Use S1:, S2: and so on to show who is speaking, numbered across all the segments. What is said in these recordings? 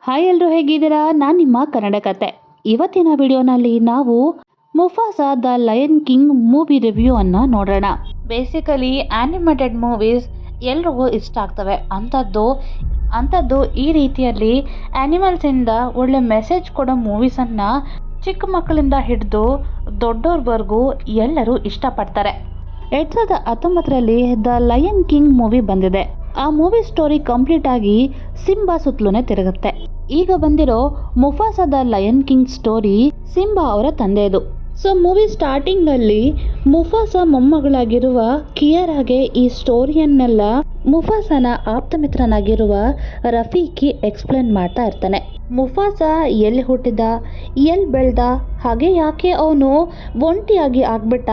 S1: Hi ಎಲ್ಲರೂ ಹೇಗಿದ್ದೀರಾ? ನಾನು ನಿಮ್ಮ ಕನ್ನಡ ಕತೆ. ಇವತ್ತಿನ ವಿಡಿಯೋನಲ್ಲಿ ನಾವು ಮುಫಾಸಾ the lion king movie review ಅನ್ನು ನೋಡೋಣ. ಬೇಸಿಕಲಿ ಆನಿಮೇಟೆಡ್ ಮೂವೀಸ್ ಎಲ್ರಿಗೂ ಇಷ್ಟ ಆಗ್ತವೆ. ಅಂಥದ್ದು ಈ ರೀತಿಯಲ್ಲಿ ಆ್ಯನಿಮಲ್ಸಿಂದ ಒಳ್ಳೆ ಮೆಸೇಜ್ ಕೊಡೋ ಮೂವೀಸನ್ನು ಚಿಕ್ಕ ಮಕ್ಕಳಿಂದ ಹಿಡಿದು ದೊಡ್ಡೋರ್ವರೆಗೂ ಎಲ್ಲರೂ ಇಷ್ಟಪಡ್ತಾರೆ. 2019ರಲ್ಲಿ ದ ಲಯನ್ ಕಿಂಗ್ ಮೂವಿ ಬಂದಿದೆ. ಆ ಮೂವಿ ಸ್ಟೋರಿ ಕಂಪ್ಲೀಟ್ ಆಗಿ ಸಿಂಬಾ ಸುತ್ತಲೂ ತಿರುಗುತ್ತೆ. ಈಗ ಬಂದಿರೋ ಮುಫಾಸಾ the lion king story Simba ಅವರ ತಂದೆಯದು. ಸೊ ಮೂವಿ ಸ್ಟಾರ್ಟಿಂಗ್ ಅಲ್ಲಿ ಮುಫಾಸಾ ಮೊಮ್ಮಗಳಾಗಿರುವ ಕಿಯಾರಾಗೆ ಈ ಸ್ಟೋರಿಯನ್ನೆಲ್ಲ ಮುಫಾಸಾನ ಆಪ್ತ ಮಿತ್ರನಾಗಿರುವ ರಫೀಕಿ ಎಕ್ಸ್ಪ್ಲೇನ್ ಮಾಡ್ತಾ ಇರ್ತಾನೆ. ಮುಫಾಸಾ ಎಲ್ಲಿ ಹುಟ್ಟಿದ, ಎಲ್ಲಿ ಬೆಳೆದ, ಹಾಗೆ ಯಾಕೆ ಅವನು ಒಂಟಿಯಾಗಿ ಆಗ್ಬಿಟ್ಟ,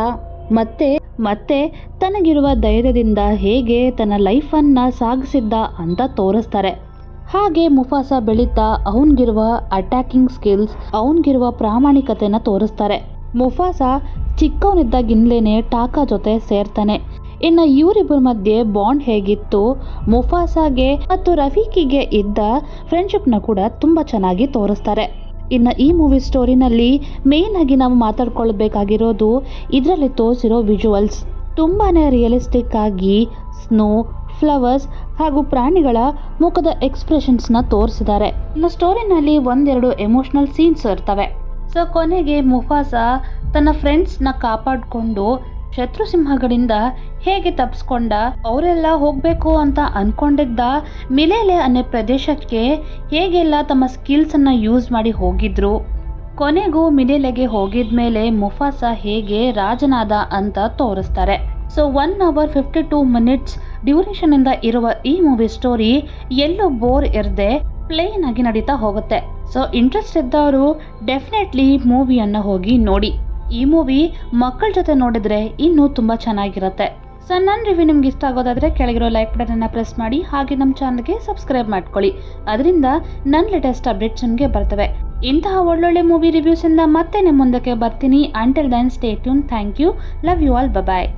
S1: ಮತ್ತೆ ತನಗಿರುವ ಧೈರ್ಯದಿಂದ ಹೇಗೆ ತನ್ನ ಲೈಫನ್ನ ಸಾಗಿಸಿದ್ದ ಅಂತ ತೋರಿಸ್ತಾರೆ. ಹಾಗೆ ಮುಫಾಸಾ ಬೆಳೀತಾ ಅವನಿಗಿರುವ ಅಟ್ಯಾಕಿಂಗ್ ಸ್ಕಿಲ್ಸ್, ಅವನಿಗಿರುವ ಪ್ರಾಮಾಣಿಕತೆನ ತೋರಿಸ್ತಾರೆ. ಮುಫಾಸಾ ಚಿಕ್ಕವನಿದ್ದಾಗಿಂದಲೇ ಟಾಕಾ ಜೊತೆ ಸೇರ್ತಾನೆ. ಇನ್ನು ಇವರಿಬ್ಬರ ಮಧ್ಯೆ ಬಾಂಡ್ ಹೇಗಿತ್ತು, ಮುಫಾಸಾಗೆ ಮತ್ತು ರಫೀಕಿಗೆ ಇದ್ದ ಫ್ರೆಂಡ್ಶಿಪ್ನ ಕೂಡ ತುಂಬ ಚೆನ್ನಾಗಿ ತೋರಿಸ್ತಾರೆ. ಇನ್ನು ಈ ಮೂವಿ ಸ್ಟೋರಿನಲ್ಲಿ ಮೇನ್ ಆಗಿ ನಾವು ಮಾತಾಡ್ಕೊಳ್ಬೇಕಾಗಿರೋದು ಇದರಲ್ಲಿ ತೋರಿಸಿರೋ ವಿಜುವಲ್ಸ್. ತುಂಬಾ ರಿಯಲಿಸ್ಟಿಕ್ ಆಗಿ ಸ್ನೋ, ಫ್ಲವರ್ಸ್ ಹಾಗೂ ಪ್ರಾಣಿಗಳ ಮುಖದ ಎಕ್ಸ್ಪ್ರೆಷನ್ಸ್ನ ತೋರಿಸಿದ್ದಾರೆ. ಇನ್ನು ಸ್ಟೋರಿನಲ್ಲಿ ಒಂದೆರಡು ಎಮೋಷನಲ್ ಸೀನ್ಸ್ ಇರ್ತವೆ. ಸೊ ಕೊನೆಗೆ ಮುಫಾಸಾ ತನ್ನ ಫ್ರೆಂಡ್ಸ್ನ ಕಾಪಾಡಿಕೊಂಡು ಶತ್ರು ಸಿಂಹಗಳಿಂದ ಹೇಗೆ ತಪ್ಪಿಸ್ಕೊಂಡ, ಅವರೆಲ್ಲ ಹೋಗಬೇಕು ಅಂತ ಅಂದ್ಕೊಂಡಿದ್ದ ಮಿಲೇಲೆ ಅನ್ನೋ ಪ್ರದೇಶಕ್ಕೆ ಹೇಗೆಲ್ಲ ತಮ್ಮ ಸ್ಕಿಲ್ಸನ್ನು ಯೂಸ್ ಮಾಡಿ ಹೋಗಿದ್ರು, ಕೊನೆಗೂ ಮಿಲೇಲೆಗೆ ಹೋಗಿದ ಮೇಲೆ ಮುಫಾಸಾ ಹೇಗೆ ರಾಜನಾದ ಅಂತ ತೋರಿಸ್ತಾರೆ. ಸೊ 1 hour 52 minutes ಡ್ಯೂರೇಷನಿಂದ ಇರುವ ಈ ಮೂವಿ ಸ್ಟೋರಿ ಎಲ್ಲೂ ಬೋರ್ ಇರದೆ ಪ್ಲೇನ್ ಆಗಿ ನಡೀತಾ ಹೋಗುತ್ತೆ. ಸೊ ಇಂಟ್ರೆಸ್ಟ್ ಇದ್ದವರು ಡೆಫಿನೆಟ್ಲಿ ಮೂವಿಯನ್ನು ಹೋಗಿ ನೋಡಿ. ಈ ಮೂವಿ ಮಕ್ಕಳ ಜೊತೆ ನೋಡಿದ್ರೆ ಇನ್ನೂ ತುಂಬ ಚೆನ್ನಾಗಿರುತ್ತೆ. ಸೊ ನನ್ನ ರಿವ್ಯೂ ನಿಮ್ಗೆ ಇಷ್ಟ ಆಗೋದಾದರೆ ಕೆಳಗಿರೋ ಲೈಕ್ ಬಟನ್ನ ಪ್ರೆಸ್ ಮಾಡಿ, ಹಾಗೆ ನಮ್ಮ ಚಾನಲ್ಗೆ ಸಬ್ಸ್ಕ್ರೈಬ್ ಮಾಡ್ಕೊಳ್ಳಿ. ಅದರಿಂದ ನನ್ನ ಲೇಟೆಸ್ಟ್ ಅಪ್ಡೇಟ್ಸ್ ನಿಮಗೆ ಬರ್ತವೆ. ಇಂತಹ ಒಳ್ಳೊಳ್ಳೆ ಮೂವಿ ರಿವ್ಯೂಸಿಂದ ಮತ್ತೆ ನಿಮ್ಮ ಮುಂದಕ್ಕೆ ಬರ್ತೀನಿ. Until then stay tune. Thank you. Love you all. Bye.